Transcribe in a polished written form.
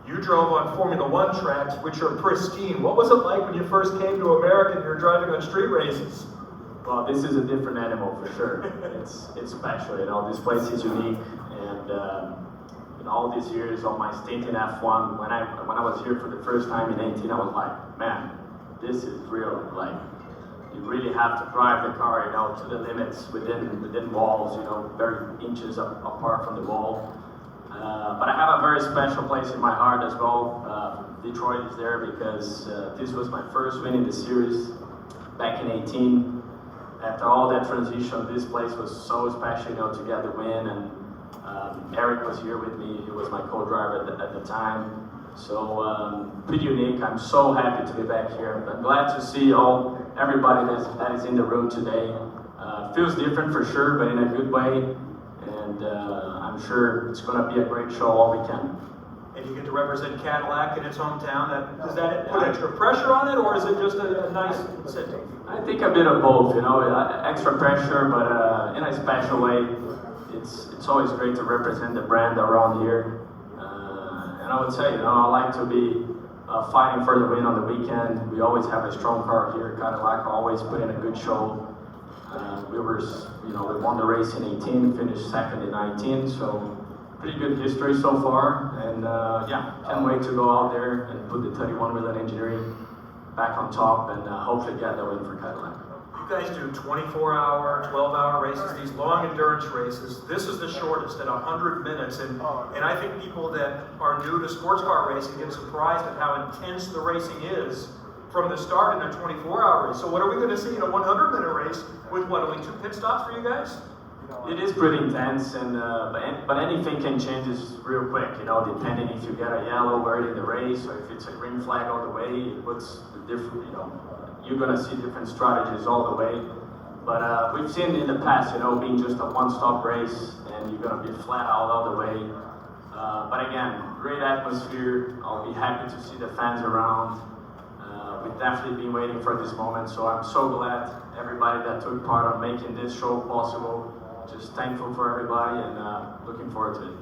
You drove on Formula One tracks, which are pristine. What was it like when you first came to America and you were driving on street races? Well, this is a different animal for sure. It's special, you know. This place is unique, and in all these years on my stint in F1, when I was here for the first time in 18, I was like, man, this is real. Like, you really have to drive the car, you know, to the limits within walls, you know, very inches apart from the wall. But I have a very special place in my heart as well. Detroit is there because this was my first win in the series back in 18. After all that transition, this place was so special, you know, to get the win. And Eric was here with me. He was my co-driver at the time. So pretty unique. I'm so happy to be back here. I'm glad to see everybody that is in the room today. Feels different for sure, but in a good way. And I'm sure it's going to be a great show all weekend. And you get to represent Cadillac in its hometown. Does that put extra pressure on it, or is it just a nice incentive? I think a bit of both, you know, extra pressure, but in a special way. It's always great to represent the brand around here. And I would say, you know, I like to be fighting for the win on the weekend. We always have a strong car here. Cadillac always put in a good show. We won the race in 18, finished second in 19, so pretty good history so far. And yeah, can't wait to go out there and put the 31 wheel engineering back on top and hopefully get the win for Cadillac. You guys do 24-hour, 12-hour races, these long endurance races. This is the shortest at 100 minutes, and I think people that are new to sports car racing get surprised at how intense the racing is from the start in a 24-hour race. So what are we going to see in a 100-minute race with what, only 2 pit stops for you guys? It is pretty intense, and but anything can change real quick, you know, depending if you get a yellow early in the race or if it's a green flag all the way. It puts the different, you know, you're gonna see different strategies all the way. But we've seen in the past, you know, being just a one-stop race and you're gonna be flat out all the way. But again, great atmosphere. I'll be happy to see the fans around. We've definitely been waiting for this moment, so I'm so glad everybody that took part on making this show possible. Just thankful for everybody and looking forward to it.